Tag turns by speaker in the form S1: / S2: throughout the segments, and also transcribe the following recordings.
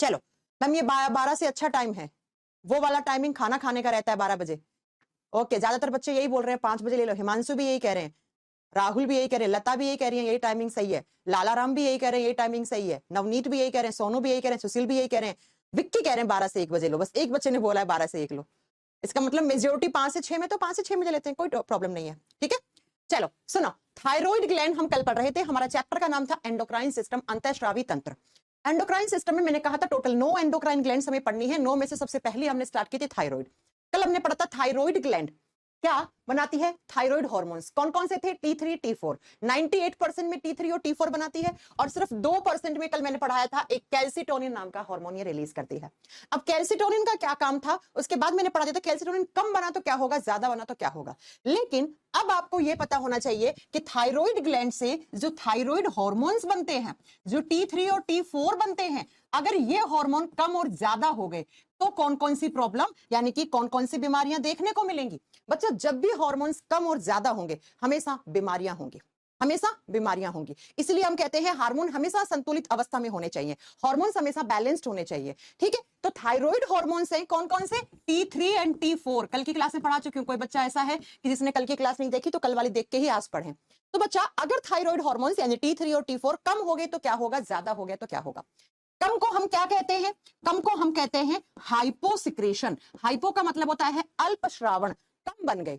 S1: चलो मैम ये 12 से अच्छा टाइम है, वो वाला टाइमिंग खाना खाने का रहता है 12 बजे। ओके, ज्यादातर बच्चे यही बोल रहे हैं 5 बजे ले लो, हिमांशु भी यही कह रहे हैं, राहुल भी यही कह रहे हैं, लता भी यही कह रही है यही टाइमिंग सही है, लाला राम भी यही कह रहे हैं यही टाइमिंग सही है, नवनीत भी यही कह रहे हैं, सोनू भी यही कह रहे हैं, सुशील भी यही कह रहे हैं, विक्की कह रहे हैं 12 से 1 बजे लो। बस एक बच्चे ने बोला है 12 से 1 लो, इसका मतलब मेजोरिटी 5 से 6 में, तो 5 से 6 में ले लेते हैं, कोई प्रॉब्लम नहीं है। ठीक है, चलो सुनो, थायराइड ग्लैंड हम कल पढ़ रहे थे, हमारा चैप्टर का नाम था एंडोक्राइन सिस्टम, अंतःस्रावी तंत्र। एंडोक्राइन सिस्टम में मैंने कहा था टोटल 9 एंडोक्राइन ग्लैंड्स हमें पढ़नी है, 9 में से सबसे पहले हमने स्टार्ट की थी थायराइड। कल हमने पढ़ा था थायराइड ग्लैंड क्या बनाती है, थायराइड हार्मोन्स। कौन कौन से थे, T3 T4, 98% में T3 और T4 बनाती है, और सिर्फ 2% में कल मैंने पढ़ाया था एक कैल्सिटोनिन नाम का हार्मोन ये रिलीज करती है। अब कैल्सिटोनिन का क्या काम था, उसके बाद मैंने पढ़ा दिया था कैल्सिटोनिन कम बना तो क्या होगा, ज्यादा बना तो क्या होगा। लेकिन अब आपको यह पता होना चाहिए कि थायराइड ग्लैंड से जो थायराइड हार्मोन्स बनते हैं, जो T3 और T4 बनते हैं, अगर ये हार्मोन कम और ज्यादा हो गए तो कौन कौन सी प्रॉब्लम यानी कि कौन कौन सी बीमारियां देखने को मिलेंगी। बच्चों जब भी हार्मोन्स कम और ज्यादा होंगे हमेशा बीमारियां होंगी, हमेशा बीमारियां होंगी। इसलिए हम कहते हैं हार्मोन हमेशा संतुलित अवस्था में होने चाहिए, हार्मोन्स हमेशा बैलेंस्ड होने चाहिए। ठीक है, तो थायराइड हार्मोन्स हैं कौन कौन से, T3 एंड T4 कल की क्लास में पढ़ा चुकी हूं। कोई बच्चा ऐसा है कि जिसने कल की क्लास नहीं देखी तो कल वाली देख के ही आज पढ़े। तो बच्चा अगर थायराइड हार्मोन्स यानी T3 और T4 कम हो गए तो क्या होगा, ज्यादा हो गया तो क्या होगा। कम को हम क्या कहते हैं, कम को हम कहते हैं हाइपोसिक्रेशन। हाइपो का मतलब होता है अल्प श्रावण, कम बन गए।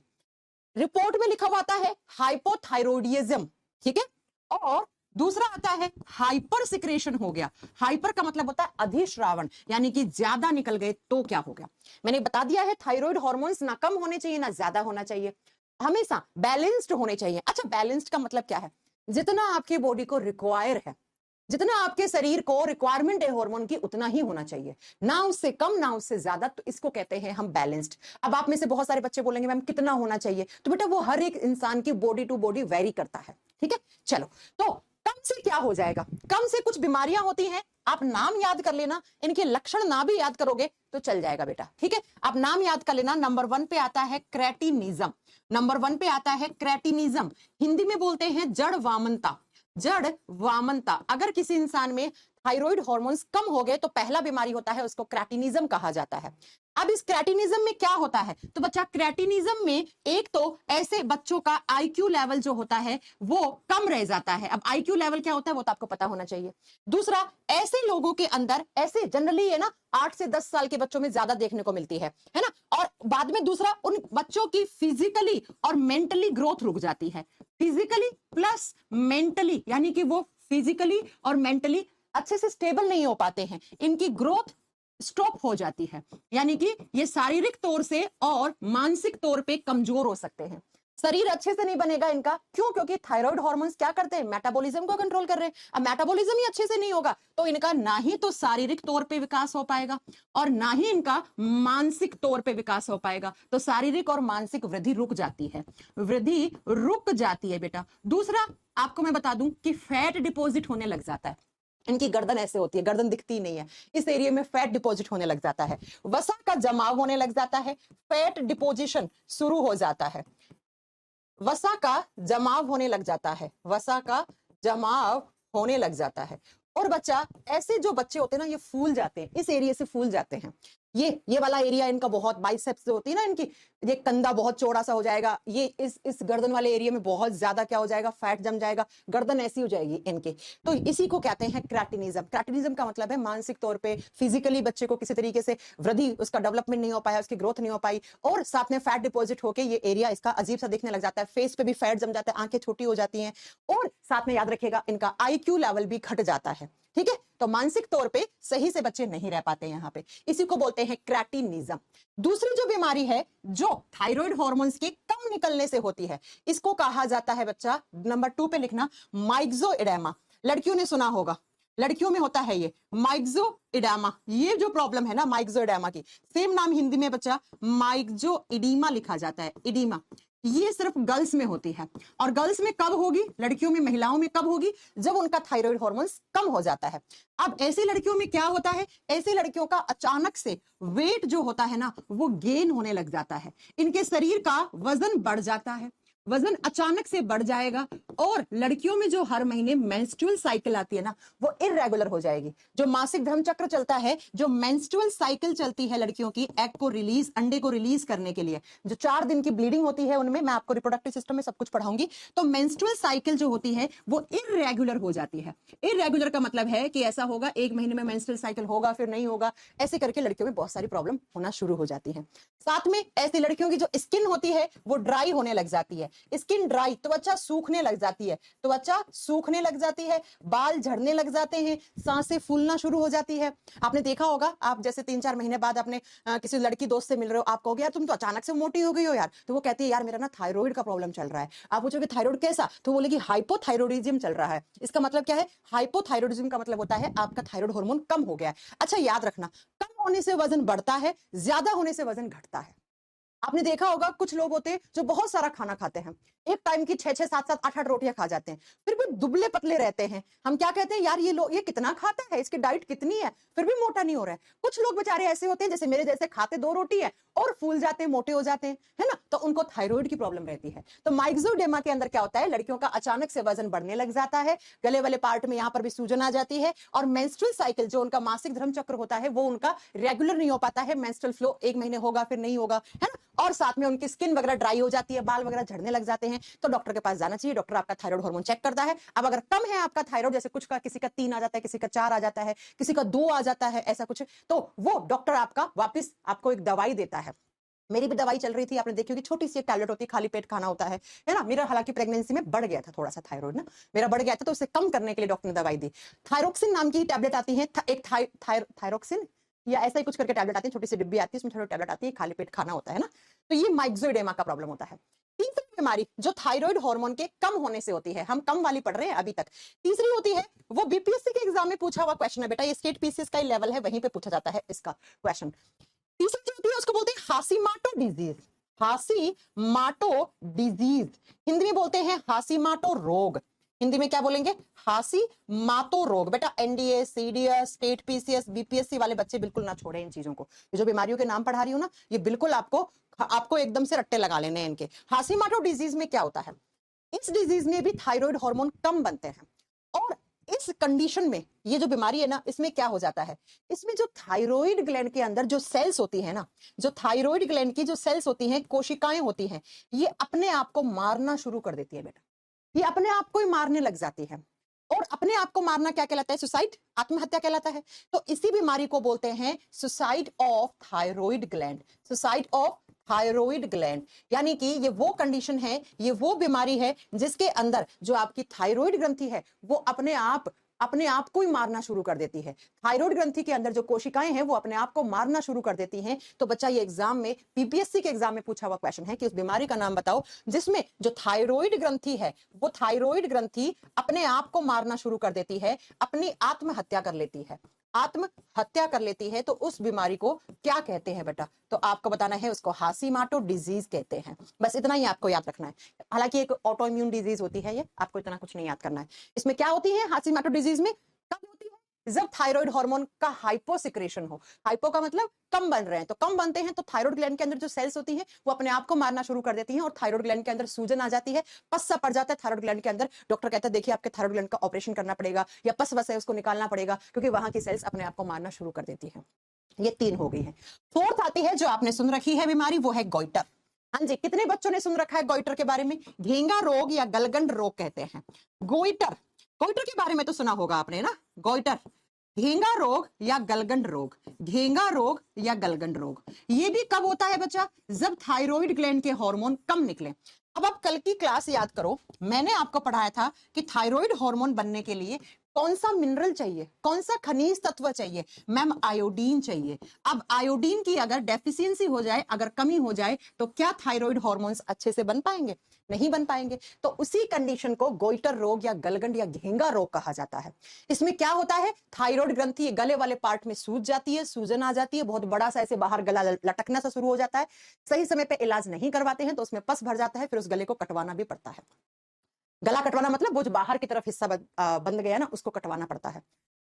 S1: रिपोर्ट में लिखा हुआ आता है हाइपोथायरॉयडिज्म। ठीक है, और दूसरा आता है हाइपर सिक्रेशन हो गया। हाइपर का मतलब होता है अधिश्रावण, यानी कि ज्यादा निकल गए तो क्या हो गया। मैंने बता दिया है थायराइड हार्मोन्स ना कम होने चाहिए ना ज्यादा होना चाहिए, हमेशा बैलेंस्ड होने चाहिए। अच्छा बैलेंस्ड का मतलब क्या है, जितना आपकी बॉडी को रिक्वायर है, जितना आपके शरीर को रिक्वायरमेंट है हार्मोन की उतना ही होना चाहिए, ना उससे कम ना उससे ज्यादा, तो इसको कहते हैं हम बैलेंस्ड। अब आप में से बहुत सारे बच्चे बोलेंगे मैम कितना होना चाहिए, तो बेटा वो हर एक इंसान की बॉडी टू बॉडी वेरी करता है। ठीक है, चलो तो कम से क्या हो जाएगा, कम से कुछ बीमारियां होती हैं, आप नाम याद कर लेना, इनके लक्षण ना भी याद करोगे तो चल जाएगा बेटा। ठीक है, आप नाम याद कर लेना। नंबर 1 पे आता है क्रेटिनिज्म, नंबर 1 पे आता है क्रेटिनिज्म, हिंदी में बोलते हैं जड़ वामनता। जड़ वामनता, अगर किसी इंसान में थायराइड हार्मोन्स कम हो गए तो पहला बीमारी होता है, उसको क्रेटिनिज्म कहा जाता है। अब इस क्रेटिनिज्म में क्या होता है, तो बच्चा क्रेटिनिज्म में एक तो ऐसे बच्चों का आईक्यू लेवल जो होता है वो कम रह जाता है। अब आईक्यू लेवल क्या होता है वो तो आपको पता होना चाहिए। दूसरा, ऐसे लोगों के अंदर, ऐसे जनरली है ना 8 से 10 साल के बच्चों में ज्यादा देखने को मिलती है ना। और बाद में दूसरा, उन बच्चों की फिजिकली और मेंटली ग्रोथ रुक जाती है, फिजिकली प्लस मेंटली, यानी कि वो फिजिकली और मेंटली अच्छे से स्टेबल नहीं हो पाते हैं, इनकी ग्रोथ स्टॉप हो जाती है, यानी कि ये शारीरिक तौर से और मानसिक तौर पे कमजोर हो सकते हैं, शरीर अच्छे से नहीं बनेगा इनका। क्यों, क्योंकि थायराइड हार्मोन्स क्या करते हैं, मेटाबॉलिज्म को कंट्रोल कर रहे हैं। अब मेटाबॉलिज्म ही अच्छे से नहीं होगा तो इनका ना ही तो शारीरिक तौर पे विकास हो पाएगा और ना ही इनका मानसिक तौर पे विकास हो पाएगा, तो शारीरिक और मानसिक वृद्धि रुक जाती है, वृद्धि रुक जाती है बेटा। दूसरा आपको मैं बता दूं कि फैट डिपॉजिट होने लग जाता है, इनकी गर्दन ऐसे होती है, गर्दन दिखती नहीं है, इस एरिया में फैट डिपॉजिट होने लग जाता है, वसा का जमाव होने लग जाता है, फैट डिपोजिशन शुरू हो जाता है, वसा का जमाव होने लग जाता है, वसा का जमाव होने लग जाता है। और बच्चा, ऐसे जो बच्चे होते हैं ना ये फूल जाते हैं, इस एरिया से फूल जाते हैं, ये वाला एरिया इनका बहुत, बाइसेप्स जो होती है ना इनकी, ये कंधा बहुत चौड़ा सा हो जाएगा, ये इस गर्दन वाले एरिया में बहुत ज्यादा क्या हो जाएगा, फैट जम जाएगा, गर्दन ऐसी हो जाएगी इनके। तो इसी को कहते हैं क्रेटिनिज्म। क्रेटिनिज्म का मतलब है मानसिक तौर पे, फिजिकली बच्चे को किसी तरीके से वृद्धि, उसका डेवलपमेंट नहीं हो पाया, उसकी ग्रोथ नहीं हो पाई, और साथ में फैट डिपॉजिट होकर ये एरिया इसका अजीब सा दिखने लग जाता है, फेस पे भी फैट जम जाता है, आंखें छोटी हो जाती हैं, और साथ में याद रखिएगा इनका आईक्यू लेवल भी घट जाता है। ठीक है, तो मानसिक तौर पे सही से बच्चे नहीं रह पाते यहाँ पे, इसी को बोलते हैं क्रेटिनिज्म। दूसरी जो बीमारी है जो थायराइड हार्मोन्स के कम निकलने से होती है, इसको कहा जाता है बच्चा, नंबर 2 पे लिखना, माइक्सोएडेमा। लड़कियों ने सुना होगा, लड़कियों में होता है ये माइक्सोएडेमा, ये जो प्रॉब्लम है ना माइक्सोएडेमा की, सेम नाम हिंदी में बच्चा माइक्सोइडीमा लिखा जाता है, इडीमा। ये सिर्फ गर्ल्स में होती है, और गर्ल्स में कब होगी, लड़कियों में, महिलाओं में कब होगी, जब उनका थायराइड हार्मोन्स कम हो जाता है। अब ऐसी लड़कियों में क्या होता है, ऐसी लड़कियों का अचानक से वेट जो होता है ना वो गेन होने लग जाता है, इनके शरीर का वजन बढ़ जाता है, वजन अचानक से बढ़ जाएगा और लड़कियों में जो हर महीने मेंस्ट्रुअल साइकिल आती है ना, वो इरेगुलर हो जाएगी। जो मासिक धर्म चक्र चलता है, जो मेंस्ट्रुअल साइकिल चलती है लड़कियों की एग को रिलीज, अंडे को रिलीज करने के लिए, जो 4 दिन की ब्लीडिंग होती है उनमें, मैं आपको रिप्रोडक्टिव सिस्टम में सब कुछ पढ़ाऊंगी। तो मेंस्ट्रुअल साइकिल जो होती है वो इरेगुलर हो जाती है। इरेगुलर का मतलब है कि ऐसा होगा, 1 महीने में मेंस्ट्रुअल साइकिल होगा फिर नहीं होगा, ऐसे करके लड़कियों में बहुत सारी प्रॉब्लम होना शुरू हो जाती है। साथ में ऐसी लड़कियों की जो स्किन होती है वो ड्राई होने लग जाती है। स्किन ड्राई, त्वचा सूखने लग जाती है, त्वचा सूखने लग जाती है, बाल झड़ने लग जाते हैं, सांसें फूलना शुरू हो जाती है। आपने देखा होगा, आप जैसे 3-4 महीने बाद अपने किसी लड़की दोस्त से मिल रहे हो, आप कहोगे यार तुम तो अचानक से मोटी हो गई हो यार, तो वो कहती है यार मेरा ना थायराइड का प्रॉब्लम चल रहा है। आप पूछोगे थायराइड कैसा, तो बोलेगी हाइपोथायरॉयडिज्म चल रहा है। इसका मतलब क्या है? हाइपोथायरॉयडिज्म का मतलब होता है आपका थायराइड हार्मोन कम हो गया है। अच्छा याद रखना, कम होने से वजन बढ़ता है, ज्यादा होने से वजन घटता है। आपने देखा होगा कुछ लोग होते हैं जो बहुत सारा खाना खाते हैं, एक टाइम की 6-6, 7-7, 8-8 रोटियां खा जाते हैं, फिर भी दुबले पतले रहते हैं। हम क्या कहते हैं, यार ये लोग ये कितना खाता है, इसकी डाइट कितनी है, फिर भी मोटा नहीं हो रहा है। कुछ लोग बेचारे ऐसे होते हैं जैसे मेरे जैसे, खाते 2 रोटी है और फूल जाते हैं, मोटे हो जाते हैं, है ना, तो उनको थायराइड की प्रॉब्लम रहती है। तो माइक्सोडेमा के अंदर क्या होता है, लड़कियों का अचानक से वजन बढ़ने लग जाता है, गले वाले पार्ट में यहाँ पर भी सूजन आ जाती है, और मेंस्ट्रुअल साइकिल जो उनका मासिक धर्म चक्र होता है वो उनका रेगुलर नहीं हो पाता है। मेंस्ट्रुअल फ्लो 1 महीने होगा फिर नहीं होगा, है ना, और साथ में उनकी स्किन वगैरह ड्राई हो जाती है, बाल वगैरह झड़ने लग जाते हैं। तो डॉक्टर के पास जाना चाहिए, डॉक्टर आपका थायराइड हार्मोन चेक करता है। अब अगर कम है आपका थायराइड, जैसे कुछ का किसी का 3 आ जाता है, किसी का 4 आ जाता है, किसी का 2 आ जाता है, ऐसा कुछ, तो वो डॉक्टर आपका वापस आपको एक दवाई देता है। मेरी भी दवाई चल रही थी, आपने देखी होगी, छोटी सी एक टैबलेट होती है, खाली पेट खाना होता है ना। मेरा हालांकि प्रेगनेंसी में बढ़ गया था थोड़ा सा थायराइड ना, मेरा बढ़ गया था, तो उसे कम करने के लिए डॉक्टर ने दवाई दी। थायरोक्सिन नाम की टैबलेट आती है, एक थायरोक्सिन या ऐसा ही कुछ करके टैबलेट आती है, छोटी सी डिब्बी आती है, उसमें थोड़ी टैबलेट आती है, खाली पेट खाना होता है ना। तो ये माइक्सोइडेमा का प्रॉब्लम होता है। तीसरी बीमारी जो थायराइड हार्मोन के कम होने से होती है, हम कम वाली पढ़ रहे हैं अभी तक। तीसरी होती है, वो बीपीएससी के एग्जाम में पूछा हुआ क्वेश्चन है बेटा, ये स्टेट पीसीएस का लेवल है, वहीं पे पूछा जाता है इसका क्वेश्चन। तीसरी जो होती है उसको बोलते हैं हासीमाटो डिजीज। हासीमाटो डिजीज, हिंदी में बोलते हैं हासीमाटो रोग। हिंदी में क्या बोलेंगे? हासीमाटो रोग। बेटा NDA, CDS, state PCS, BPSC वाले बच्चे बिल्कुल ना छोड़े इन चीजों को। ये जो बीमारियों के नाम पढ़ा रही हूं ना, ये बिल्कुल आपको एकदम से रट्टे लगा लेने हैं इनके। हासीमाटो डिजीज में क्या होता है, इस डिजीज में भी थायराइड हार्मोन कम बनते हैं, और इस कंडीशन में ये जो बीमारी है ना, इसमें क्या हो जाता है, इसमें जो थायराइड ग्लैंड के अंदर जो सेल्स होती है ना, जो थायराइड ग्लैंड की जो सेल्स होती हैं, कोशिकाएं होती हैं, ये अपने आप को मारना शुरू कर देती है बेटा। ये अपने आप को ही मारने लग जाती है। और अपने आप को मारना क्या कहलाता है? सुसाइड, आत्महत्या कहलाता है। तो इसी बीमारी को बोलते हैं suicide of thyroid gland. Suicide of thyroid gland, यानी कि ये वो कंडीशन है, ये वो बीमारी है जिसके अंदर जो आपकी थायराइड ग्रंथि है वो अपने आप को ही मारना शुरू कर देती है। थायराइड ग्रंथि के अंदर जो कोशिकाएं हैं वो अपने आप को मारना शुरू कर देती हैं। तो बच्चा ये एग्जाम में, पीपीएससी के एग्जाम में पूछा हुआ क्वेश्चन है कि उस बीमारी का नाम बताओ जिसमें जो थायराइड ग्रंथि है, वो थायराइड ग्रंथि अपने आप को मारना शुरू कर देती है, अपनी आत्महत्या कर लेती है, आत्महत्या कर लेती है। तो उस बीमारी को क्या कहते हैं बेटा? तो आपको बताना है, उसको हासीमाटो डिजीज कहते हैं। बस इतना ही आपको याद रखना है। हालांकि एक ऑटो इम्यून डिजीज होती है ये, आपको इतना कुछ नहीं याद करना है। इसमें क्या होती है हासीमाटो डिजीज में? कब होती है? जब थायराइड हार्मोन का हाइपोसिक्रेशन हो। हाइपो का मतलब कम बन रहे हैं, तो कम बनते हैं तो थायराइड ग्लैंड के अंदर जो सेल्स होती हैं वो अपने आप को मारना शुरू कर देती हैं, और थायराइड ग्लैंड के अंदर सूजन आ जाती है, पस सा पड़ जाता है थायराइड ग्लैंड के अंदर। डॉक्टर कहता है देखिए आपके थायराइड ग्लैंड का ऑपरेशन करना पड़ेगा, या पस वस है उसको निकालना पड़ेगा, क्योंकि वहां की सेल्स अपने आप को मारना शुरू कर देती है। ये 3 हो गई है। फोर्थ आती है जो आपने सुन रखी है बीमारी, वो है गोइटर। हाँ जी, कितने बच्चों ने सुन रखा है गोइटर के बारे में? घेंगा रोग या गलगंड रोग कहते हैं गोइटर। गोइटर के बारे में तो सुना होगा आपने ना, गोइटर, घेंगा रोग या गलगंड रोग। घेंगा रोग या गलगंड रोग ये भी कब होता है बच्चा? जब थायराइड ग्लैंड के हार्मोन कम निकले। अब आप कल की क्लास याद करो, मैंने आपको पढ़ाया था कि थायराइड हार्मोन बनने के लिए कौन सा मिनरल चाहिए, कौन सा खनिज तत्व चाहिए? मैम आयोडीन चाहिए। अब आयोडीन की अगर डेफिशिएंसी हो जाए, अगर कमी हो जाए, तो क्या थायराइड हार्मोन्स अच्छे से बन पाएंगे? नहीं बन पाएंगे। तो उसी कंडीशन को गोइटर रोग या गलगंड या घेंगा रोग कहा जाता है। इसमें क्या होता है, थायराइड ग्रंथि गले वाले पार्ट में सूज जाती है, सूजन आ जाती है, बहुत बड़ा सा ऐसे बाहर गला लटकना सा शुरू हो जाता है। सही समय पे इलाज नहीं करवाते हैं तो उसमें पस भर जाता है, फिर उस गले को कटवाना भी पड़ता है। गला कटवाना मतलब वो जो बाहर की तरफ हिस्सा बंद गया ना, उसको कटवाना पड़ता है।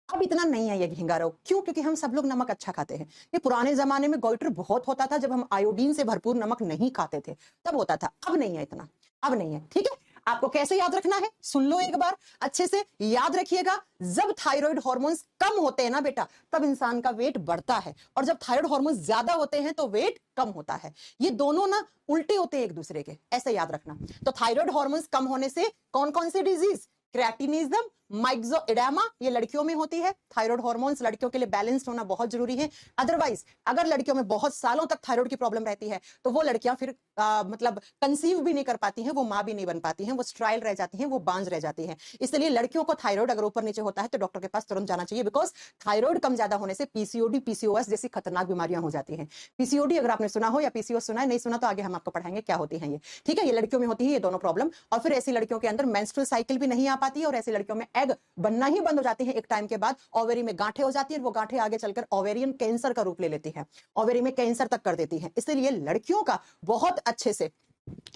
S1: अब इतना नहीं है ये घेंगा रोग, क्यों? क्योंकि हम सब लोग नमक अच्छा खाते हैं। ये पुराने जमाने में गोइटर बहुत होता था जब हम आयोडीन से भरपूर नमक नहीं खाते थे, तब होता था, अब नहीं है इतना। अब नहीं है। ठीक है, आपको कैसे याद रखना है, सुन लो एक बार अच्छे से, याद रखिएगा। जब थायराइड हार्मोन्स कम होते हैं ना बेटा, तब इंसान का वेट बढ़ता है, और जब थायराइड हार्मोन्स ज्यादा होते हैं तो वेट कम होता है। ये दोनों ना उल्टे होते हैं एक दूसरे के, ऐसे याद रखना। तो थायराइड हार्मोन्स कम होने से कौन कौन सी डिजीज, क्रेटिनिज्म, माइक्सोएडेमा, ये लड़कियों में होती है। थायराइड हार्मोन्स लड़कियों के लिए बैलेंस्ड होना बहुत जरूरी है। अदरवाइज अगर लड़कियों में बहुत सालों तक थायराइड की प्रॉब्लम रहती है तो वो लड़कियां फिर मतलब कंसीव भी नहीं कर पाती हैं, वो मां भी नहीं बन पाती हैं, वो स्ट्राइल रह जाती हैं, वो बांझ रह जाती हैं। इसलिए लड़कियों को थायराइड अगर ऊपर नीचे होता है तो डॉक्टर के पास तुरंत जाना चाहिए, बिकॉज थायराइड कम ज्यादा होने से पीसीओडी, पीसीओएस जैसी खतरनाक बीमारियां हो जाती हैं। पीसीओडी अगर आपने सुना हो या पीसीओएस सुना है, नहीं सुना तो आगे हम आपको पढ़ाएंगे क्या होती है ये। ठीक है, ये लड़कियों में होती है ये दोनों प्रॉब्लम, और फिर ऐसी लड़कियों के अंदर मेंस्ट्रुअल साइकिल भी नहीं आ पाती है, और ऐसी लड़कियों में एग बनना ही बंद हो जाती है एक टाइम के बाद, ओवेरी में गांठें हो जाती है, वो गांठें आगे चलकर ओवेरियन कैंसर का रूप ले लेती है, ओवेरी में कैंसर तक कर देती है। इसलिए लड़कियों का बहुत अच्छे से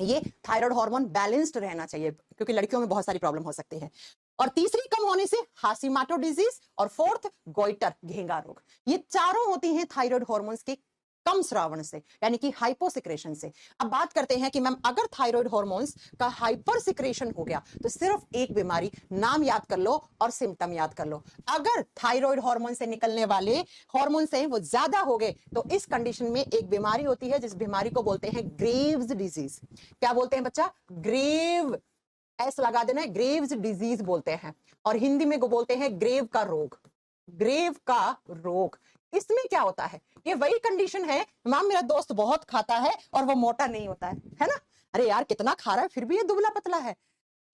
S1: ये थायराइड हार्मोन बैलेंस्ड रहना चाहिए, क्योंकि लड़कियों में बहुत सारी प्रॉब्लम हो सकती है। और तीसरी कम होने से हाशिमाटो डिजीज, और फोर्थ गोइटर, घेंगा रोग। ये चारों होती हैं थायराइड हार्मोन्स के कम श्रावण से, यानी कि हाइपोसिक्रेशन से। अब बात करते हैं कि मैम अगर थायराइड हार्मोन्स का हाइपर सिक्रेशन हो गया तो सिर्फ एक बीमारी, नाम याद कर लो और सिम्टम याद कर लो। अगर थायराइड हार्मोन से निकलने वाले हार्मोन्स हैं वो ज्यादा हो गए तो इस कंडीशन में एक बीमारी होती है, जिस बीमारी को बोलते हैं ग्रेव्स डिजीज। क्या बोलते हैं बच्चा, ग्रेव, एस लगा देना है, ग्रेव्स डिजीज बोलते हैं, और हिंदी में को बोलते हैं ग्रेव का रोग, ग्रेव का रोग। इसमें क्या होता है, ये वही कंडीशन है, मैम मेरा दोस्त बहुत खाता है और वो मोटा नहीं होता है ना, अरे यार कितना खा रहा है फिर भी ये दुबला पतला है,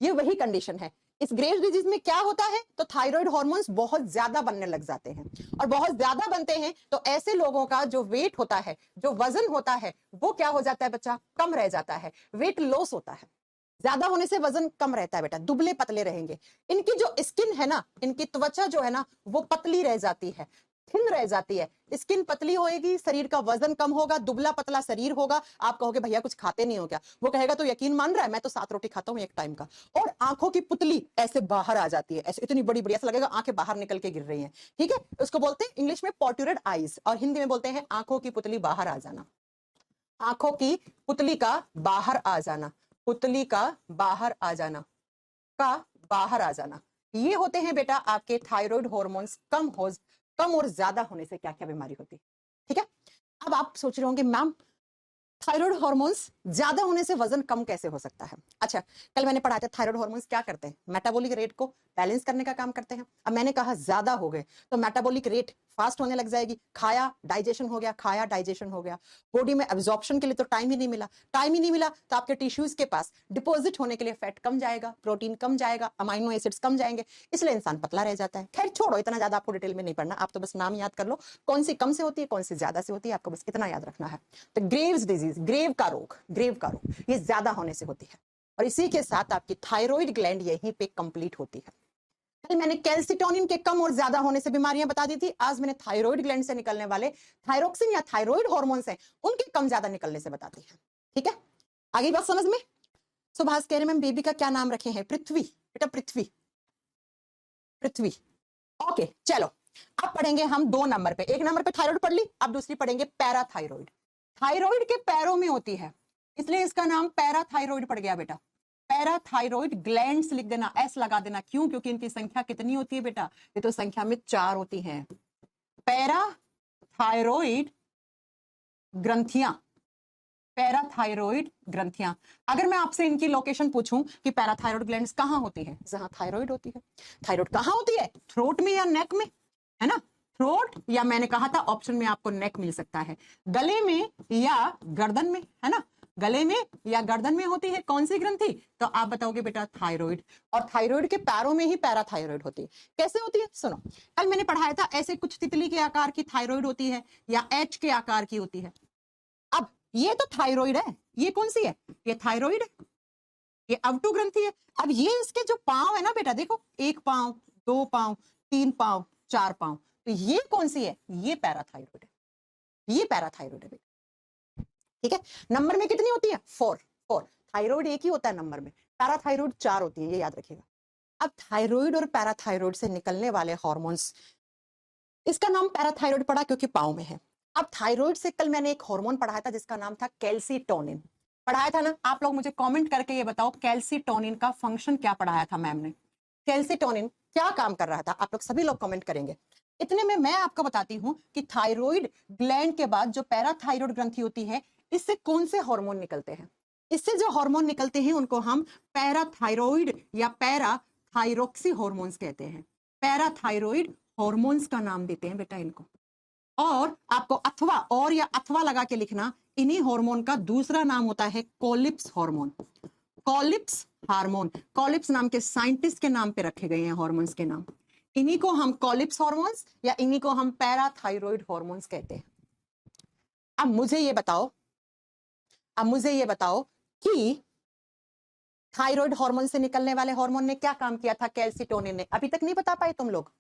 S1: ये वही कंडीशन है। इस ग्रेव्स डिजीज में क्या होता है, तो थायराइड हार्मोन्स बहुत ज्यादा बनने लग जाते हैं, और बहुत ज्यादा बनते हैं तो ऐसे लोगों का जो वेट होता है, जो वजन होता है, वो क्या हो जाता है बच्चा, कम रह जाता है, वेट लॉस होता है। ज्यादा होने से वजन कम रहता है बेटा, दुबले पतले रहेंगे। इनकी जो स्किन है ना, इनकी त्वचा जो है ना, वो पतली रह जाती है, थिन रह जाती है। स्किन पतली होएगी, शरीर का वजन कम होगा, दुबला पतला शरीर होगा। आप कहोगे भैया कुछ खाते नहीं हो क्या, वो कहेगा तो यकीन मान रहा है, मैं तो 7 रोटी खाता हूँ एक टाइम का। और आंखों की पुतली ऐसे बाहर आ जाती है, ऐसे इतनी बड़ी बड़ी, ऐसा लगेगा आंखें बाहर निकल के गिर रही हैं। ठीक है, उसको बोलते हैं इंग्लिश में पोर्ट्रेटेड आईज, और हिंदी में बोलते हैं आंखों की पुतली बाहर आ जाना, आंखों की पुतली का बाहर आ जाना, पुतली का बाहर आ जाना, का बाहर आ जाना। ये होते हैं बेटा आपके थायराइड हार्मोन्स कम और ज्यादा होने से क्या क्या बीमारी होती है। ठीक है, अब आप सोच रहे होंगे मैम थायराइड हार्मोन्स ज्यादा होने से वजन कम कैसे हो सकता है। अच्छा, कल मैंने पढ़ा था थायराइड हार्मोन्स क्या करते हैं, मेटाबॉलिक रेट को बैलेंस करने का काम करते हैं। अब मैंने कहा ज्यादा हो गए तो मेटाबॉलिक रेट फास्ट होने लग जाएगी, खाया डाइजेशन हो गया, खाया डाइजेशन हो गया, बॉडी में एब्जॉर्प्शन के लिए तो टाइम ही नहीं मिला, टाइम ही नहीं मिला तो आपके टिश्यूज के पास डिपॉजिट होने के लिए फैट कम जाएगा, प्रोटीन कम जाएगा, अमाइनो एसिड्स कम जाएंगे, इसलिए इंसान पतला रह जाता है। खैर छोड़ो, इतना ज्यादा आपको डिटेल में नहीं पढ़ना, आप तो बस नाम याद कर लो, कौन सी कम से होती है कौन सी ज्यादा से होती है, आपको बस इतना याद रखना है। तो ग्रेव्स डिजीज, ग्रेव का रोग, ग्रेव का रोग ये ज्यादा होने से होती है, और इसी के साथ आपकी थायराइड ग्लैंड यहीं पे कंप्लीट होती है। कल मैंने कैल्सिटोनिन के कम और ज्यादा होने से बीमारियां बता दी थी, आज मैंने थायराइड ग्लैंड से निकलने वाले थायरोक्सिन या थायराइड हार्मोन्स हैं उनके कम ज्यादा निकलने से बताती है। ठीक है, आगे बात समझ में। सुभाष कह रहे मैम बेबी का क्या नाम रखे हैं, पृथ्वी, बेटा पृथ्वी, पृथ्वी। ओके चलो, अब पढ़ेंगे हम 2 नंबर पे, 1 नंबर पे थायराइड पढ़ ली, अब दूसरी पढ़ेंगे पैराथायराइड। थायराइड के पैरों में होती है, इसलिए इसका नाम पैराथायराइड पड़ गया बेटा। पैराथायराइड ग्लैंड्स लिख देना, एस लगा देना, क्यों, क्योंकि इनकी संख्या कितनी होती है बेटा, ये तो संख्या में 4 होती हैं। पैराथायराइड ग्रंथियां, पैराथायराइड ग्रंथियां। अगर मैं आपसे इनकी लोकेशन पूछूं कि पैराथायराइड ग्लैंड्स कहां होती है, जहां थायराइड होती है। थायराइड कहां होती है, थ्रोट में या नेक में, है ना, थ्रोट, या मैंने कहा था ऑप्शन में आपको नेक मिल सकता है, गले में या गर्दन में, है ना, गले में या गर्दन में होती है कौन सी ग्रंथि, तो आप बताओगे बेटा थायराइड। और थायराइड के पैरों में ही पैराथायराइड होती है। कैसे होती है सुनो, कल मैंने पढ़ाया था ऐसे कुछ तितली के आकार की थायराइड होती है या एच के आकार की होती है। अब ये तो थायराइड है, ये कौन सी है, ये थायराइड है, ये अवटु ग्रंथि है। अब ये इसके जो पांव है ना बेटा, देखो 1 पांव 2 पांव 3 पांव 4 पांव, तो ये कौन सी है, ये पैराथायराइड है, ये पैराथायराइड है बेटा। ठीक है, नंबर में कितनी होती है, 4 4। थायराइड एक ही होता है नंबर में, पैराथायराइड 4 होती है, ये याद रखिएगा। अब थायराइड और पैराथायराइड से निकलने वाले हार्मोन्स, इसका नाम पैराथायराइड पड़ा क्योंकि पांव में है। अब थायराइड से कल मैंने एक हार्मोन पढ़ाया था जिसका नाम था कैल्सिटोनिन। पढ़ाया था ना? आप लोग मुझे कमेंट करके ये बताओ कैल्सीटोनिन का फंक्शन क्या पढ़ाया था मैम ने? कैल्सीटोनिन क्या काम कर रहा था? आप लोग सभी लोग कमेंट करेंगे। इतने में मैं आपको बताती हूं कि थायराइड ग्लैंड के बाद जो पैराथायराइड ग्रंथि होती है, इससे कौन से हार्मोन निकलते हैं? इससे जो हार्मोन निकलते हैं उनको हम पैराथायराइड या पैराथायरोक्सी हार्मोन्स कहते हैं। पैराथायराइड हार्मोन्स का नाम देते हैं बेटा इनको। और आपको अथवा और या अथवा लगा के लिखना, इन्हीं हार्मोन का दूसरा नाम होता है कोलिप्स हार्मोन। कोलिप्स हार्मोन, कोलिप्स नाम के साइंटिस्ट के नाम पे रखे गए हैं हार्मोन्स के नाम। इन्हीं को हम कोलिप्स हार्मोन्स या इन्हीं को हम पैराथायराइड हार्मोन्स कहते हैं। अब मुझे ये बताओ कि थायराइड हार्मोन से निकलने वाले हार्मोन ने क्या काम किया था कैल्सीटोनिन ने? अभी तक नहीं बता पाए तुम लोग?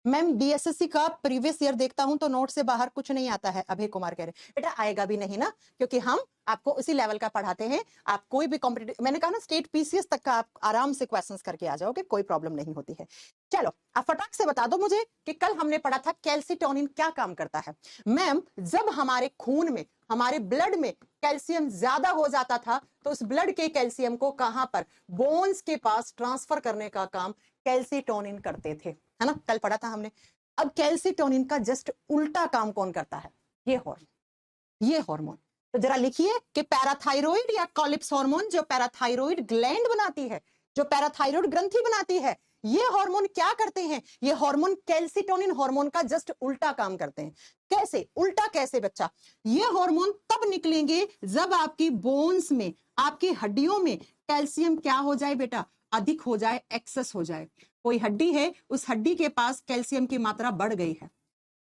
S1: मैम बीएसएससी का प्रीवियस ईयर देखता हूं तो नोट से बाहर कुछ नहीं आता है, अभय कुमार कह रहे बेटा आएगा भी नहीं ना, क्योंकि हम आपको उसी लेवल का पढ़ाते हैं। आप कोई भी कॉम्पिटिटिव, मैंने कहा ना स्टेट पीसीएस तक का आप आराम से क्वेश्चंस करके आ जाओगे, कोई प्रॉब्लम नहीं होती है। चलो अब फटाक से बता दो मुझे कि कल हमने पढ़ा था कैल्सीटोनिन क्या काम करता है। मैम जब हमारे खून में, हमारे ब्लड में कैल्शियम ज्यादा हो जाता था तो उस ब्लड के कैल्शियम को कहां पर, बोन्स के पास ट्रांसफर करने का काम कैल्सीटोनिन करते थे, है ना? कल पढ़ा था हमने। अब कैल्सीटोनिन का जस्ट उल्टा काम कौन करता है? ये हार्मोन। तो जरा लिखिए कि पैराथायराइड या कोलिप्स हार्मोन जो पैराथायराइड ग्लैंड बनाती है, जो पैराथायराइड ग्रंथि बनाती है, ये हार्मोन क्या करते हैं? ये हार्मोन कैल्सीटोनिन हार्मोन का जस्ट उल्टा काम करते हैं। कैसे उल्टा? कैसे बच्चा? ये हार्मोन तब निकलेंगे जब आपकी बोन्स में, आपकी हड्डियों में कैल्शियम क्या हो जाए बेटा? अधिक हो जाए, एक्सेस हो जाए। कोई हड्डी है, उस हड्डी के पास कैल्शियम की मात्रा बढ़ गई है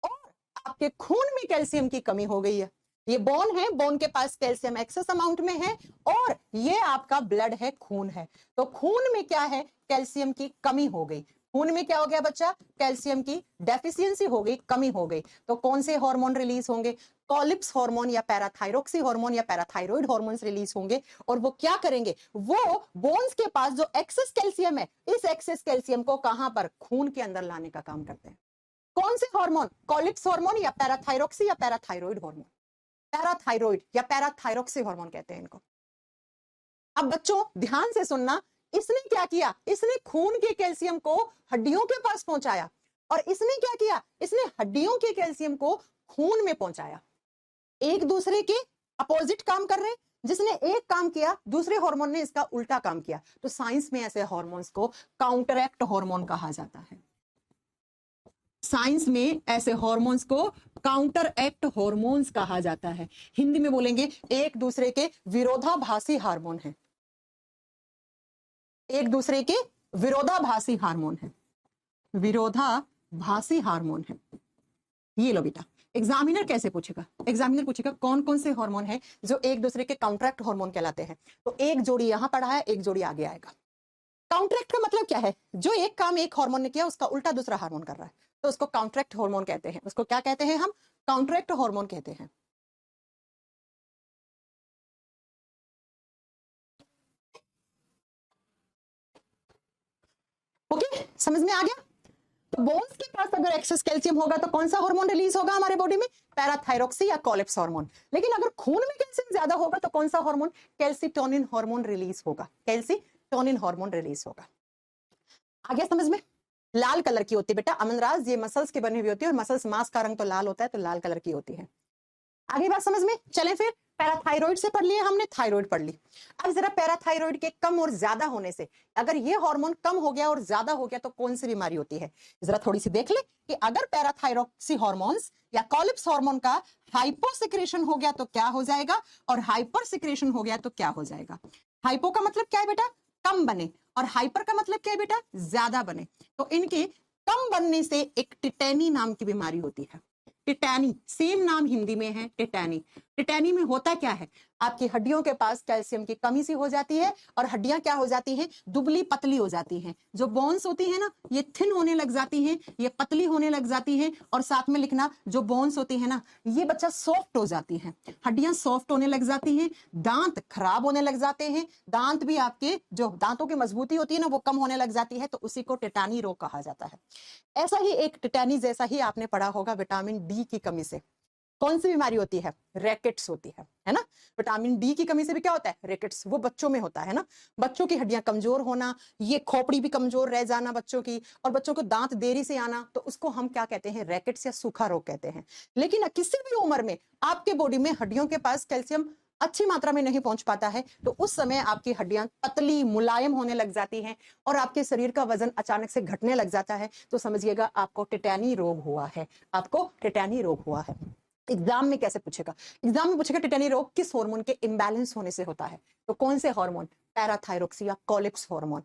S1: और आपके खून में कैल्शियम की कमी हो गई है। ये बोन है, बोन के पास कैल्शियम एक्सेस अमाउंट में है और ये आपका ब्लड है, खून है। तो खून में क्या है? कैल्शियम की कमी हो गई। खून में क्या हो गया बच्चा? कैल्शियम की डेफिशिएंसी हो गई, कमी हो गई। तो कौन से हार्मोन रिलीज होंगे? कोलिप्स हार्मोन या पैराथायरोक्सी हार्मोन या पैराथायराइड हार्मोन्स रिलीज होंगे और वो क्या करेंगे? वो बोन्स के पास जो एक्सेस कैल्शियम है, इस एक्सेस कैल्शियम को कहां पर? खून के अंदर लाने का काम करते हैं। कौन से हार्मोन? कोलिप्स हार्मोन या पैराथायरोक्सी या पैराथायराइड हार्मोन? पैराथायराइड या पैराथायरोक्सी हार्मोन कहते हैं इनको। अब बच्चों ध्यान से सुनना, इसने क्या किया? इसने खून के कैल्शियम को हड्डियों के पास पहुंचाया और इसने क्या किया? इसने हड्डियों के कैल्शियम को खून में पहुंचाया। एक दूसरे के अपोजिट काम कर रहे हैं। जिसने एक काम किया, दूसरे हार्मोन ने इसका उल्टा काम किया। तो साइंस में ऐसे हार्मोन्स को काउंटरएक्ट हार्मोन कहा जाता है। साइंस में ऐसे हार्मोन्स को काउंटर एक्ट हार्मोन्स कहा जाता है। हिंदी में बोलेंगे एक दूसरे के विरोधाभासी हार्मोन है, एक दूसरे के विरोधाभासी हार्मोन है, विरोधाभासी हार्मोन है। ये लो बेटा, एग्जामिनर कैसे पूछेगा? एग्जामिनर पूछेगा कौन कौन से हार्मोन है जो एक दूसरे के काउंटरएक्ट हार्मोन कहलाते हैं। तो एक जोड़ी यहां पढ़ा है, एक जोड़ी आगे आएगा। काउंटरएक्ट का मतलब क्या है? जो एक काम एक हार्मोन ने किया उसका उल्टा दूसरा हार्मोन कर रहा है, तो उसको काउंटरएक्ट हार्मोन कहते हैं। उसको क्या कहते हैं हम? काउंटरएक्ट हार्मोन कहते हैं। ओके, समझ में आ गया? तो बोन्स के पास अगर एक्सेस कैल्शियम होगा तो कौन सा हार्मोन रिलीज होगा हमारे बॉडी में? पैराथायरोक्सी या कोलिप्स हार्मोन। लेकिन अगर खून में कैल्शियम ज्यादा होगा तो कौन सा हार्मोन? कैल्सीटोनिन हार्मोन रिलीज होगा, कैल्सीटोनिन हार्मोन रिलीज होगा। आ गया समझ में? लाल कलर की होती है बेटा अमनराज, ये मसल्स की बनी हुई होती है और मसल्स मांस का रंग तो लाल होता है, तो लाल कलर की होती है। आगे बात समझ में? चलें फिर, पैराथायराइड से पढ़ लिया हमने, थायराइड पढ़ ली। अब जरा पैराथायराइड के कम और ज्यादा होने से, अगर ये हार्मोन कम हो गया और ज्यादा हो गया तो कौन सी बीमारी होती है? जरा थोड़ी सी देख ले कि अगर पैराथायरोक्सी हार्मोन्स या कोलिप्स हार्मोन का हाइपोसिक्रेशन हो गया तो क्या हो जाएगा और हाइपर सिक्रेशन हो गया तो क्या हो जाएगा? हाइपो का मतलब क्या है बेटा? कम बने, और हाइपर का मतलब क्या है बेटा? ज्यादा बने। तो इनके कम बनने से एक टिटैनी नाम की बीमारी होती है। टिटैनी, सेम नाम हिंदी में है टिटैनी। टिटैनी में होता क्या है? आपकी हड्डियों के पास कैल्शियम की कमी सी हो जाती है और हड्डियां क्या हो जाती हैं? दुबली पतली हो जाती हैं। जो बोन्स होती है ना, ये थिन होने लग जाती हैं, ये पतली होने लग जाती हैं। और साथ में लिखना, जो बोन्स होती है ना, ये बच्चा सॉफ्ट हो जाती हैं। हड्डियां सॉफ्ट होने लग जाती हैं, दांत खराब होने लग जाते हैं, दांत भी आपके, जो दांतों की मजबूती होती है ना, वो कम होने लग जाती है। तो उसी को टिटैनी रोग कहा जाता है। ऐसा ही एक टिटैनी जैसा ही आपने पढ़ा होगा विटामिन डी की कमी से। कौन सी बीमारी होती है? रैकेट्स होती है ना। विटामिन डी की कमी से भी क्या होता है? रैकेट्स। वो बच्चों में होता है ना, बच्चों की हड्डियां कमजोर होना, ये खोपड़ी भी कमजोर रह जाना बच्चों की, और बच्चों को दांत देरी से आना, तो उसको हम क्या कहते हैं? रैकेट्स या सूखा रोग कहते हैं। लेकिन किसी भी उम्र में आपके बॉडी में हड्डियों के पास कैल्शियम अच्छी मात्रा में नहीं पहुंच पाता है, तो उस समय आपकी हड्डियां पतली मुलायम होने लग जाती हैं और आपके शरीर का वजन अचानक से घटने लग जाता है, तो समझिएगा आपको टिटैनी रोग हुआ है। आपको टिटैनी रोग हुआ है। एग्जाम में कैसे पूछेगा? एग्जाम में पूछेगा टिटैनी रोग किस हार्मोन के इम्बैलेंस होने से होता है, तो कौन से हार्मोन? पैराथायरॉक्सी या कोलिप्स हार्मोन।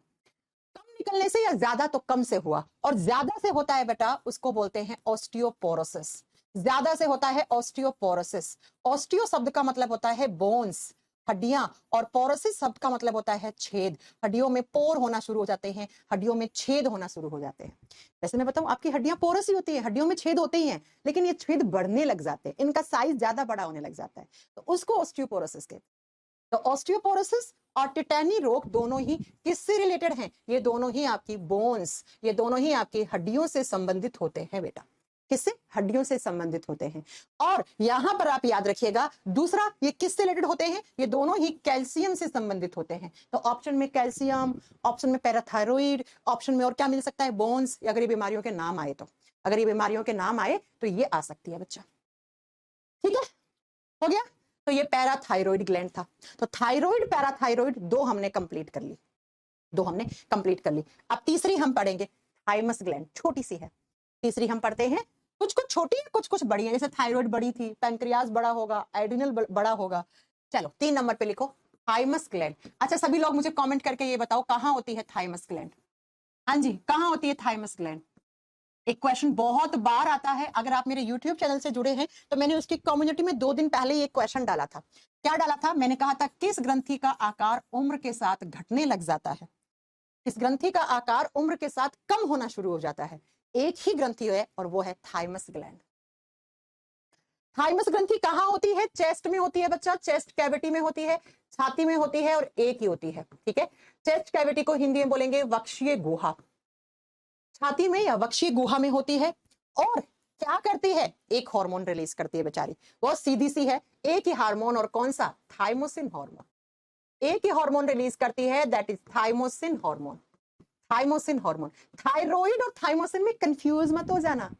S1: कम निकलने से या ज्यादा? तो कम से हुआ, और ज्यादा से होता है बेटा उसको बोलते हैं ऑस्टियोपोरोसिस। ज्यादा से होता है ऑस्टियोपोरोसिस। ऑस्टियो शब्द का मतलब होता है बोन्स, हड्डियां, और पोरोसिस शब्द का मतलब होता है छेद। हड्डियों में पोर होना शुरू हो जाते हैं, हड्डियों में छेद होना शुरू हो जाते हैं। जैसे मैं बताऊं, आपकी हड्डियां पोरस ही होती हैं, हड्डियों में छेद होते ही हैं, लेकिन ये छेद बढ़ने लग जाते हैं, इनका साइज ज्यादा बड़ा होने लग जाता है, तो उसको ऑस्टियोपोरोसिस कहते हैं। तो ऑस्टियोपोरोसिस और टिटैनी रोग दोनों ही किससे रिलेटेड हैं? ये दोनों ही आपकी बोन्स, ये दोनों ही आपकी हड्डियों से संबंधित होते हैं बेटा। किससे? हड्डियों से संबंधित होते हैं। और यहां पर आप याद रखिएगा दूसरा, ये किससे रिलेटेड होते हैं? ये दोनों ही कैल्शियम से संबंधित होते हैं। तो ऑप्शन में कैल्शियम, ऑप्शन में पैराथायरॉइड, ऑप्शन में और क्या मिल सकता है? बोन्स। अगर ये बीमारियों के नाम आए तो, अगर ये बीमारियों के नाम आए तो ये आ सकती है बच्चा। ठीक है, हो गया। तो ये पैराथायरॉइड ग्लैंड था। तो थायराइड, पैराथायरॉइड दो हमने कंप्लीट कर ली, दो हमने कंप्लीट कर ली। अब तीसरी हम पढ़ेंगे, थाइमस ग्लैंड। छोटी सी है, तीसरी हम पढ़ते हैं। कुछ कुछ छोटी है, कुछ कुछ बड़ी है। जैसे थायराइड बड़ी थी, पैंक्रियाज बड़ा होगा, एड्रिनल बड़ा होगा। चलो 3 नंबर पे लिखो थाइमस ग्लैंड। अच्छा सभी लोग मुझे कमेंट करके ये बताओ कहां होती है थाइमस ग्लैंड? हाँ जी, कहां होती है थाइमस ग्लैंड? एक क्वेश्चन बहुत बार आता है। अगर आप मेरे YouTube चैनल से जुड़े हैं तो मैंने उसकी कम्युनिटी में 2 दिन पहले ये क्वेश्चन डाला था। क्या डाला था? मैंने कहा था किस ग्रंथि का आकार उम्र के साथ घटने लग जाता है? इस ग्रंथि का आकार उम्र के साथ कम होना शुरू हो जाता है। एक ही ग्रंथि है और वो है थाइमस ग्लैंड। थाइमस ग्रंथि कहां होती है? चेस्ट में होती है बच्चा, चेस्ट कैविटी में होती है, छाती में होती है और एक ही होती है। ठीक है, चेस्ट कैविटी को हिंदी में बोलेंगे वक्षीय गुहा। छाती में या वक्षीय गुहा में होती है। और क्या करती है? एक हार्मोन रिलीज करती है बेचारी, वो सीधी सी है। एक ही हार्मोन, और कौन सा? Thymosin hormone. एक ही हार्मोन रिलीज करती है, that is thymosin hormone. Thymosin hormone. Thyroid और थाइमोसिन में कंफ्यूज मत हो जाना।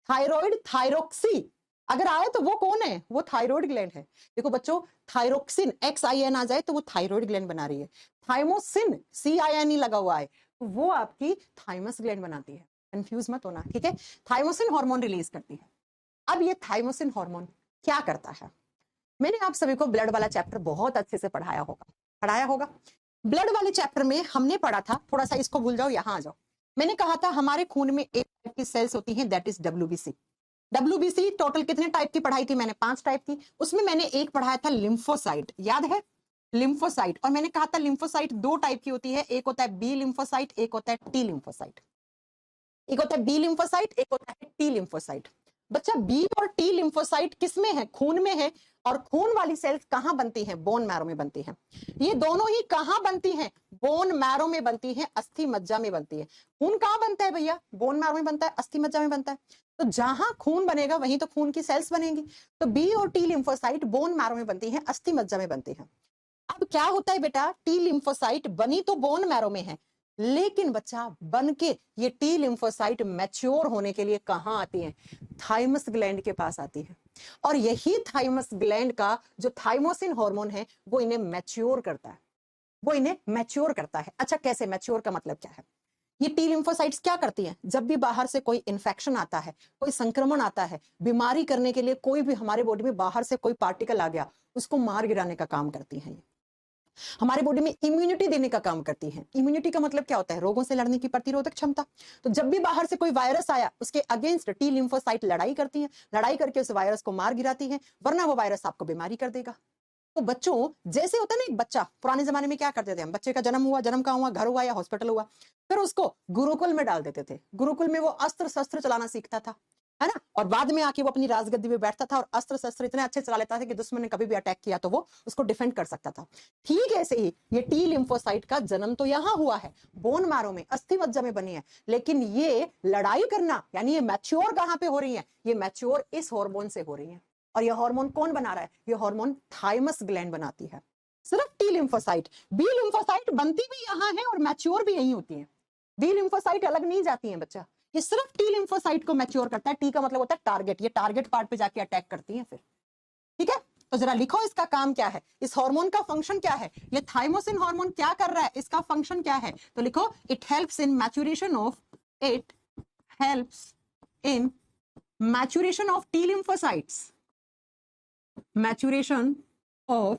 S1: थायराइड थायरोक्सी अगर आए तो वो कौन है? वो थायराइड ग्लैंड है। देखो बच्चों, थायरोक्सिन XIN आ जाए तो वो थायराइड ग्लैंड बना रही है। थाइमोसिन CINE लगा हुआ है तो वो आपकी थाइमस ग्लैंड बनाती है। कंफ्यूज मत होना, ठीक है। थाइमोसिन हार्मोन रिलीज करती है। अब ये थाइमोसिन हार्मोन क्या करता है? मैंने आप सभी को ब्लड वाला चैप्टर बहुत अच्छे से पढ़ाया होगा। ब्लड वाले चैप्टर में हमने पढ़ा था, थोड़ा सा इसको भूल जाओ, यहां आ जाओ। मैंने कहा था हमारे खून में एक टाइप की सेल्स होती हैं, that is WBC। WBC total कितने टाइप की पढ़ाई थी? मैंने 5 टाइप की। उसमें मैंने एक पढ़ाया था लिम्फोसाइट, याद है? लिम्फोसाइट। और मैंने कहा था लिम्फोसाइट 2 टाइप की होती है, एक होता है B लिम्फोसाइट, एक होता है T लिम्फोसाइट। एक होता है B लिम्फोसाइट, एक होता है T लिम्फोसाइट। बच्चा B और T लिम्फोसाइट किसमें है? खून में है। और खून वाली सेल्स कहां बनती हैं? बोन मैरो में बनती हैं। ये दोनों ही कहां बनती हैं? बोन मैरो में बनती हैं, अस्थि मज्जा में बनती है। खून कहां बनता है भैया? बोन मैरो में बनता है, अस्थि मज्जा में बनता है। तो जहां खून बनेगा वहीं तो खून की सेल्स बनेंगी। तो B और T लिम्फोसाइट बोन मैरो में बनती हैं, अस्थि मज्जा में बनती हैं। अब क्या होता है बेटा? टी लिम्फोसाइट बनी तो बोन मैरो में है, लेकिन बच्चा बन के ये टी लिम्फोसाइट मैच्योर होने के लिए कहां आती है? थाइमस ग्लैंड के पास आती है। और यही थाइमस ग्लैंड का जो थाइमोसिन हार्मोन है वो इन्हें मैच्योर करता है, वो इन्हें मैच्योर करता है। अच्छा कैसे मैच्योर का मतलब क्या है? ये टी लिम्फोसाइट्स क्या करती हैं? जब भी बाहर से कोई इंफेक्शन आता है, कोई संक्रमण आता है, बीमारी करने के लिए कोई भी हमारे बॉडी में बाहर से कोई पार्टिकल आ गया, उसको मार गिराने का काम करती हैं। हमारी बॉडी में इम्यूनिटी देने का काम करती है। इम्यूनिटी का मतलब क्या होता है? रोगों से लड़ने की प्रतिरोधक क्षमता। तो जब भी बाहर से कोई वायरस आया उसके अगेंस्ट टी लिम्फोसाइट लड़ाई करती हैं, लड़ाई करके उस वायरस को मार गिराती हैं, वरना वो वायरस आपको बीमारी कर देगा। तो बच्चों जैसे होता है ना, एक बच्चा पुराने जमाने में क्या करते थे हम? बच्चे का जन्म हुआ, जन्म कहाँ हुआ? घर हुआ या हॉस्पिटल हुआ, फिर उसको गुरुकुल में डाल देते थे। गुरुकुल में वो अस्त्र शस्त्र चलाना सीखता था, है ना, और बाद में आके वो अपनी राजगद्दी पे बैठता था और अस्त्र शस्त्र इतने अच्छे चला लेता था कि दुश्मन ने कभी भी अटैक किया तो वो उसको डिफेंड कर सकता था। ठीक ऐसे ही ये टी लिम्फोसाइट का जन्म तो यहाँ हुआ है, बोन मैरो में, अस्थि मज्जा में बनी है, लेकिन ये लड़ाई करना यानी ये मैच्योर कहाँ पे हो रही है, ये मैच्योर इस हार्मोन से हो रही है। और ये हार्मोन कौन बना रहा है, ये हार्मोन थाइमस ग्लैंड बनाती है। सिर्फ टी लिम्फोसाइट, बी लिम्फोसाइट बनती भी यहाँ है और मैच्योर भी यही होती है। बी लिम्फोसाइट अलग नहीं जाती है बच्चा, ये सिर्फ टी लिम्फोसाइट को मैच्योर करता है। टी का मतलब होता है टारगेट, ये टारगेट पार्ट पे जाके अटैक करती है फिर। ठीक है, तो जरा लिखो इसका काम क्या है, इस हार्मोन का फंक्शन क्या है, ये थाइमोसिन हार्मोन क्या कर रहा है, इसका फंक्शन क्या है। तो लिखो it helps in maturation of, it helps in maturation of T lymphocytes, maturation of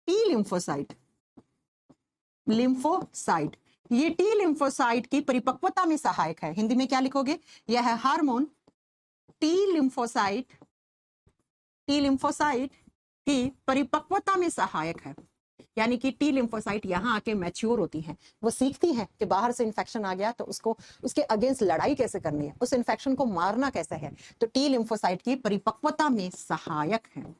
S1: T lymphocyte, lymphocyte, ये टी लिम्फोसाइट की परिपक्वता में सहायक है। हिंदी में क्या लिखोगे, यह है hormone T lymphocyte, T lymphocyte की परिपक्वता में सहायक है। यानी कि टी लिम्फोसाइट यहाँ आके मैच्योर होती है, वो सीखती है कि बाहर से इन्फेक्शन आ गया तो उसको उसके अगेंस्ट लड़ाई कैसे करनी है, उस इन्फेक्शन को मारना कैसे है। तो टी लिम्फोसाइट की परिपक्वता में सहायक है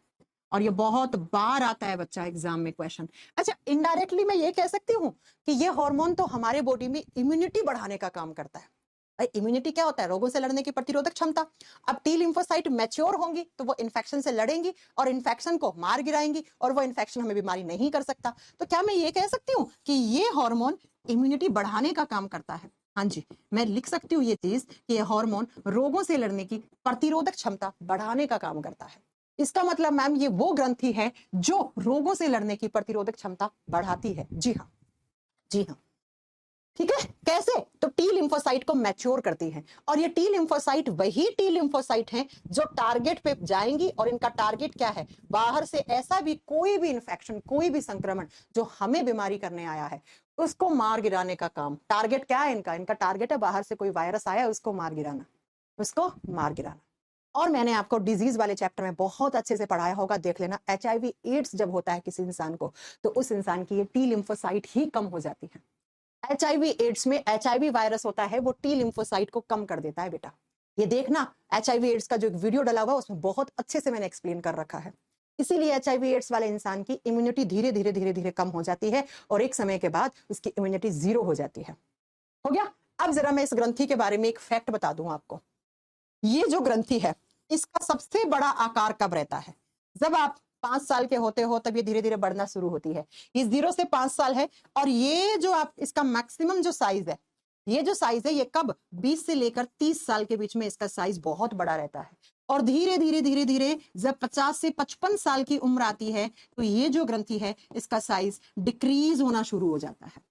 S1: और ये बहुत बार आता है बच्चा एग्जाम में क्वेश्चन। अच्छा, इनडायरेक्टली मैं ये कह सकती हूँ कि ये हार्मोन तो हमारे बॉडी में इम्यूनिटी बढ़ाने का काम करता है। इम्यूनिटी क्या होता है, रोगों से लड़ने की प्रतिरोधक क्षमता। अब टी लिम्फोसाइट मैच्योर होंगी तो वो इन्फेक्शन से लड़ेंगी और इन्फेक्शन को मार गिराएंगी और वो इन्फेक्शन हमें बीमारी नहीं कर सकता। तो क्या मैं ये कह सकती हूँ कि ये हार्मोन इम्यूनिटी बढ़ाने का काम करता है? हाँ जी, मैं लिख सकती हूँ ये चीज कि ये हार्मोन रोगों से लड़ने की प्रतिरोधक क्षमता बढ़ाने का काम करता है। इसका मतलब मैम ये वो ग्रंथि है जो रोगों से लड़ने की प्रतिरोधक क्षमता बढ़ाती है। जी हाँ, जी हाँ। ठीक है, कैसे? तो टी लिम्फोसाइट को मैच्योर करती है और ये टी लिम्फोसाइट वही टी लिम्फोसाइट हैं जो टारगेट पे जाएंगी और इनका टारगेट क्या है, बाहर से ऐसा भी कोई भी इन्फेक्शन, कोई भी संक्रमण जो हमें बीमारी करने आया है उसको मार गिराने का काम। टारगेट क्या है इनका, इनका टारगेट है बाहर से कोई वायरस आया उसको मार गिराना, उसको मार गिराना। और मैंने आपको डिजीज वाले चैप्टर में बहुत अच्छे से पढ़ाया होगा, देख लेना। HIV एड्स जब होता है किसी इंसान को तो उस इंसान की ये टी लिम्फोसाइट ही कम हो जाती है। HIV एड्स में HIV वायरस होता है, वो टी लिम्फोसाइट को कम कर देता है बेटा। ये देखना, HIV एड्स का जो एक वीडियो डला हुआ है उसमें बहुत अच्छे से मैंने एक्सप्लेन कर रखा है। इसीलिए HIV एड्स वाले इंसान की इम्यूनिटी धीरे धीरे धीरे धीरे कम हो जाती है और एक समय के बाद उसकी इम्यूनिटी 0 हो जाती है। हो गया? अब जरा मैं इस ग्रंथि के बारे में एक फैक्ट बता दूं आपको। ये जो ग्रंथि है इसका सबसे बड़ा आकार कब रहता है? जब आप 5 साल के होते हो तब ये धीरे धीरे बढ़ना शुरू होती है। ये 0 से 5 साल है और ये जो आप इसका मैक्सिमम जो साइज है, ये जो साइज है ये कब 20 से लेकर 30 साल के बीच में इसका साइज बहुत बड़ा रहता है और धीरे धीरे धीरे धीरे जब 50 से 55 साल की उम्र आती है तो ये जो ग्रंथि है इसका साइज डिक्रीज होना शुरू हो जाता है।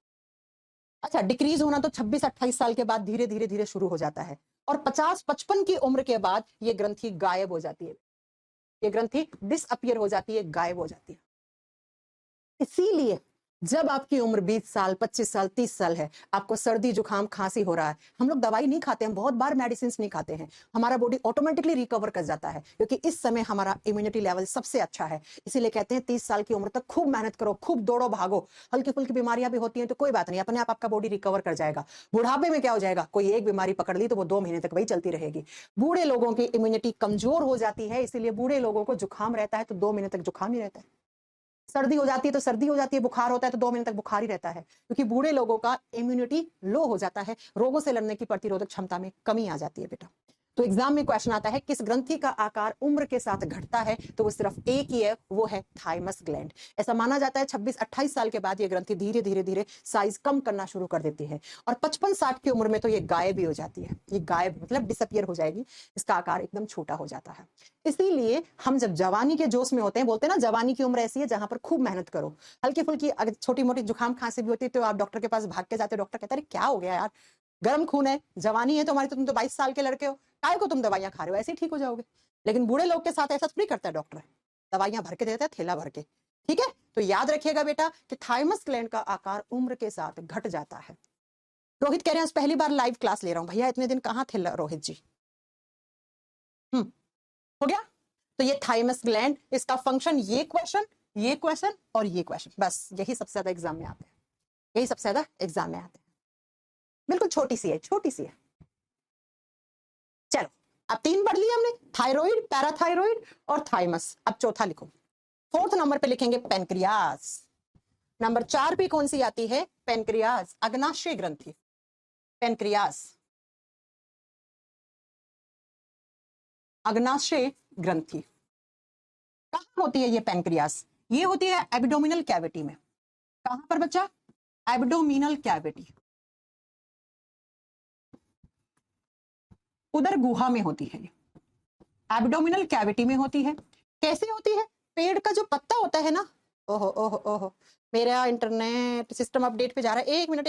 S1: अच्छा, डिक्रीज होना तो 26-28 साल के बाद धीरे धीरे धीरे शुरू हो जाता है और 50-55 की उम्र के बाद ये ग्रंथि गायब हो जाती है, ये ग्रंथि डिसअपियर हो जाती है, गायब हो जाती है। इसीलिए जब आपकी उम्र 20 साल, 25 साल, 30 साल है, आपको सर्दी जुकाम खांसी हो रहा है, हम लोग दवाई नहीं खाते हैं, बहुत बार मेडिसिन नहीं खाते हैं, हमारा बॉडी ऑटोमेटिकली रिकवर कर जाता है क्योंकि इस समय हमारा इम्यूनिटी लेवल सबसे अच्छा है। इसीलिए कहते हैं 30 साल की उम्र तक खूब मेहनत करो, खूब दौड़ो भागो। हल्की फुल्की बीमारियां भी होती हैं तो कोई बात नहीं, अपने आप आपका बॉडी रिकवर कर जाएगा। बुढ़ापे में क्या हो जाएगा, कोई एक बीमारी पकड़ ली तो वो 2 महीने तक वही चलती रहेगी। बूढ़े लोगों की इम्यूनिटी कमजोर हो जाती है, इसीलिए बूढ़े लोगों को जुकाम रहता है तो 2 महीने तक जुकाम ही रहता है, सर्दी हो जाती है तो सर्दी हो जाती है, बुखार होता है तो 2 महीने तक बुखार ही रहता है क्योंकि बूढ़े लोगों का इम्यूनिटी लो हो जाता है, रोगों से लड़ने की प्रतिरोधक क्षमता में कमी आ जाती है बेटा। तो एग्जाम में क्वेश्चन आता है किस ग्रंथि का आकार उम्र के साथ घटता है, तो वो सिर्फ एक ही है, वो है थाइमस ग्लैंड। ऐसा माना जाता है 26-28 साल के बाद ये ग्रंथि धीरे धीरे धीरे साइज कम करना शुरू कर देती है और 55-60 की उम्र में तो ये गायब भी हो जाती है। ये गायब मतलब डिसअपियर हो जाएगी, इसका आकार एकदम छोटा हो जाता है। इसीलिए हम जब जवानी के जोश में होते हैं, बोलते हैं ना जवानी की उम्र ऐसी है जहां पर खूब मेहनत करो, हल्की फुल्की अगर छोटी मोटी जुकाम खांसी भी होती है तो आप डॉक्टर के पास भाग के जाते हो, डॉक्टर कहता है क्या हो गया यार, गर्म खून है, जवानी है तुम्हारी, तो तुम तो 22 साल के लड़के हो, काय को तुम दवाइयां खा रहे हो, ऐसे ही ठीक हो जाओगे। लेकिन बूढ़े लोग के साथ ऐसा थोड़ी करता है डॉक्टर, दवाइयां भर के देता है थैला भर के। ठीक है, तो याद रखिएगा बेटा कि थाइमस ग्लैंड का आकार उम्र के साथ घट जाता है। रोहित कह रहे हैं पहली बार लाइव क्लास ले रहा हूं, भैया इतने दिन कहां थे रोहित जी? हो गया? तो ये थाइमस ग्लैंड, इसका फंक्शन, ये क्वेश्चन और ये क्वेश्चन, बस यही सबसे ज्यादा एग्जाम में आते हैं, यही सबसे ज्यादा एग्जाम में आते हैं। बिल्कुल छोटी सी है, छोटी सी है। चलो अब 3 पढ़ लिया हमने, थायराइड, पैराथायराइड और थाइमस। अब चौथा लिखो, 4th नंबर पे लिखेंगे पेनक्रियास। नंबर 4 पे कौन सी आती है? पेनक्रियास, अग्नाशय ग्रंथि। पेनक्रियास, अग्नाशय ग्रंथि। कहां होती है ये पेनक्रियास? ये होती है एब्डोमिनल कैविटी में। कहां पर बच्चा? एब्डोमिनल कैविटी, उदर गुहा में होती है। एब्डोमिनल कैविटी में होती है। कैसे होती है? पेड़ का जो पत्ता होता है ना, ओहो ओहो ओहो, मेरा इंटरनेट सिस्टम अपडेट पे जा रहा है, 1 मिनट।